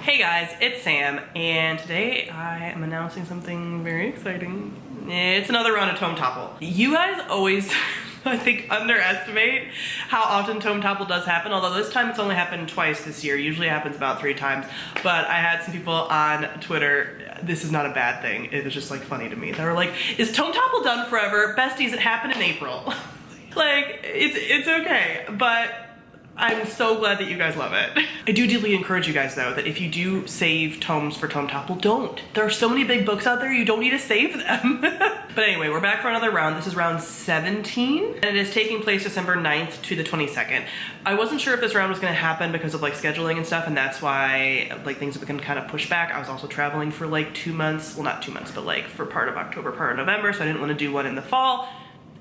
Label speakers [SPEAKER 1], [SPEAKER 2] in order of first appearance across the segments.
[SPEAKER 1] Hey guys, it's Sam, and today I am announcing something very exciting. It's another round of Tome Topple. You guys always, I think, underestimate how often Tome Topple does happen, although this time it's only happened twice this year. Usually it happens about 3 times, but I had some people on Twitter, this is not a bad thing, it was just like funny to me. They were like, is Tome Topple done forever? Besties, it happened in April. Like, it's okay, but I'm so glad that you guys love it. I do deeply encourage you guys though, that if you do save tomes for Tome Topple, don't. There are so many big books out there, you don't need to save them. But anyway, we're back for another round. This is round 17, and it is taking place December 9th to the 22nd. I wasn't sure if this round was gonna happen because of like scheduling and stuff, and that's why like things have been kind of pushed back. I was also traveling for like 2 months, well not 2 months, but like for part of October, part of November, so I didn't wanna do one in the fall.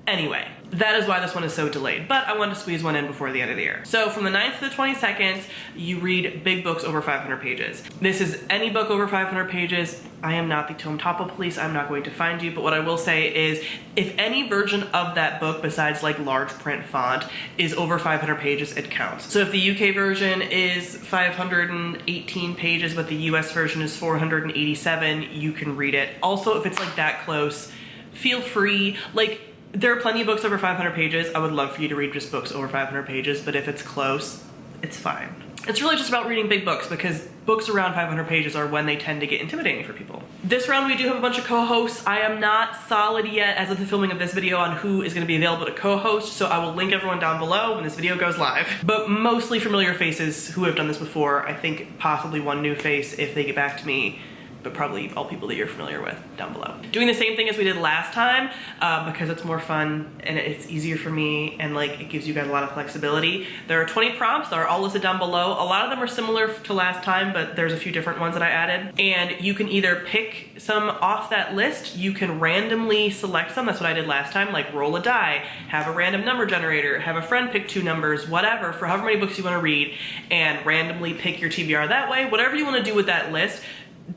[SPEAKER 1] Anyway, that is why this one is so delayed, but I wanted to squeeze one in before the end of the year. So from the 9th to the 22nd, you read big books over 500 pages. This is any book over 500 pages. I am not the Tome Topple police, I'm not going to find you, but what I will say is if any version of that book besides like large print font is over 500 pages, it counts. So if the UK version is 518 pages, but the US version is 487, you can read it. Also, if it's like that close, feel free. Like, there are plenty of books over 500 pages. I would love for you to read just books over 500 pages, but if it's close, it's fine. It's really just about reading big books because books around 500 pages are when they tend to get intimidating for people. This round we do have a bunch of co-hosts. I am not solid yet as of the filming of this video on who is gonna be available to co-host, so I will link everyone down below when this video goes live. But mostly familiar faces who have done this before. I think possibly one new face if they get back to me, but probably all people that you're familiar with down below. Doing the same thing as we did last time because it's more fun and it's easier for me and like it gives you guys a lot of flexibility. There are 20 prompts that are all listed down below. A lot of them are similar to last time, but there's a few different ones that I added. And you can either pick some off that list, you can randomly select some. That's what I did last time, like roll a die, have a random number generator, have a friend pick 2 numbers, whatever, for however many books you wanna read, and randomly pick your TBR that way. Whatever you wanna do with that list.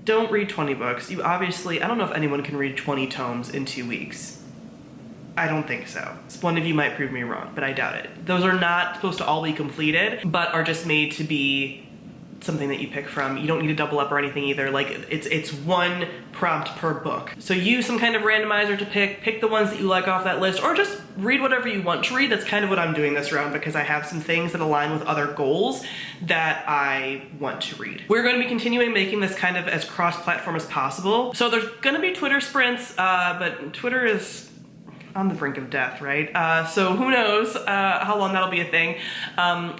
[SPEAKER 1] Don't read 20 books. You obviously, I don't know if anyone can read 20 tomes in 2 weeks. I don't think so. One of you might prove me wrong, but I doubt it. Those are not supposed to all be completed, but are just made to be something that you pick from. You don't need to double up or anything either. Like it's 1 prompt per book. So use some kind of randomizer to pick the ones that you like off that list, or just read whatever you want to read. That's kind of what I'm doing this round because I have some things that align with other goals that I want to read. We're going to be continuing making this kind of as cross-platform as possible. So there's gonna be Twitter sprints, but Twitter is on the brink of death, right? So who knows how long that'll be a thing.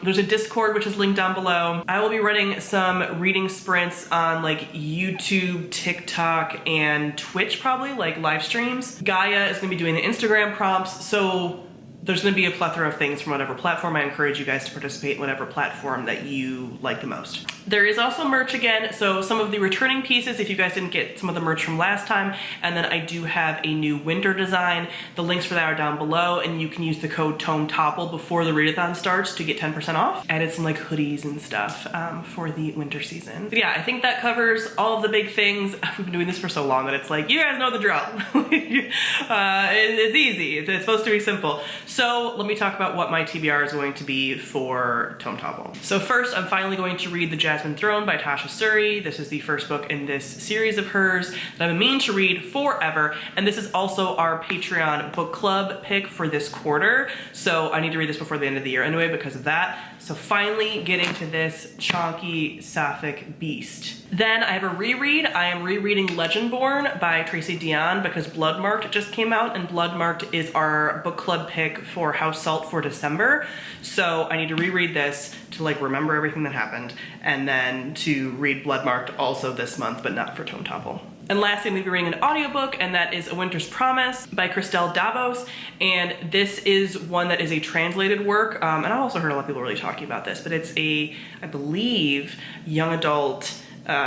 [SPEAKER 1] There's a Discord, which is linked down below. I will be running some reading sprints on like YouTube, TikTok, and Twitch probably, like live streams. Gaia is gonna be doing the Instagram prompts, so there's gonna be a plethora of things from whatever platform. I encourage you guys to participate in whatever platform that you like the most. There is also merch again, so some of the returning pieces, if you guys didn't get some of the merch from last time, and then I do have a new winter design. The links for that are down below, and you can use the code Tome Topple before the Readathon starts to get 10% off. Added some like hoodies and stuff for the winter season. But yeah, I think that covers all of the big things. We've been doing this for so long that it's like, you guys know the drill. It's easy, it's supposed to be simple. So let me talk about what my TBR is going to be for Tome Topple. So first, I'm finally going to read The Jasmine Throne by Tasha Suri. This is the first book in this series of hers that I've been meaning to read forever. And this is also our Patreon book club pick for this quarter. So I need to read this before the end of the year anyway because of that. So finally getting to this chonky sapphic beast. Then I have a reread. I am rereading Legendborn by Tracy Deonn because Bloodmarked just came out, and Bloodmarked is our book club pick for House Salt for December. So I need to reread this to like remember everything that happened, and then to read Bloodmarked also this month, but not for Tome Topple. And lastly, I'm gonna be reading an audiobook, and that is A Winter's Promise by Christelle Davos. And this is one that is a translated work. And I've also heard a lot of people really talking about this, but it's a, I believe, young adult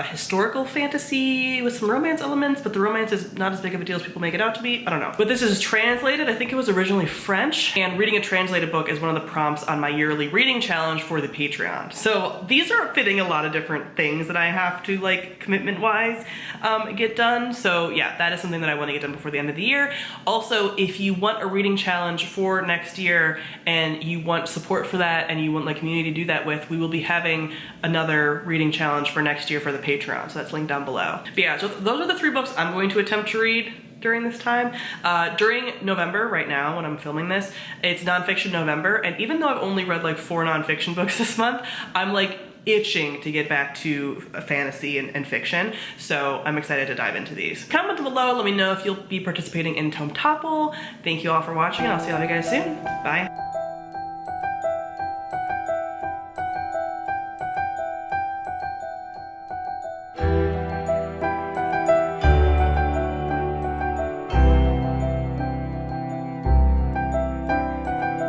[SPEAKER 1] historical fantasy with some romance elements, but the romance is not as big of a deal as people make it out to be. I don't know. But this is translated. I think it was originally French, and reading a translated book is one of the prompts on my yearly reading challenge for the Patreon. So these are fitting a lot of different things that I have to, like, commitment-wise get done. So yeah, that is something that I want to get done before the end of the year. Also, if you want a reading challenge for next year and you want support for that and you want like community to do that with, we will be having another reading challenge for next year for for the Patreon, so that's linked down below. But yeah, so those are the 3 books I'm going to attempt to read during this time. During November, right now, when I'm filming this, it's nonfiction November, and even though I've only read like 4 nonfiction books this month, I'm like itching to get back to fantasy and fiction, so I'm excited to dive into these. Comment below, let me know if you'll be participating in Tome Topple. Thank you all for watching, and I'll see all of you guys soon. Bye.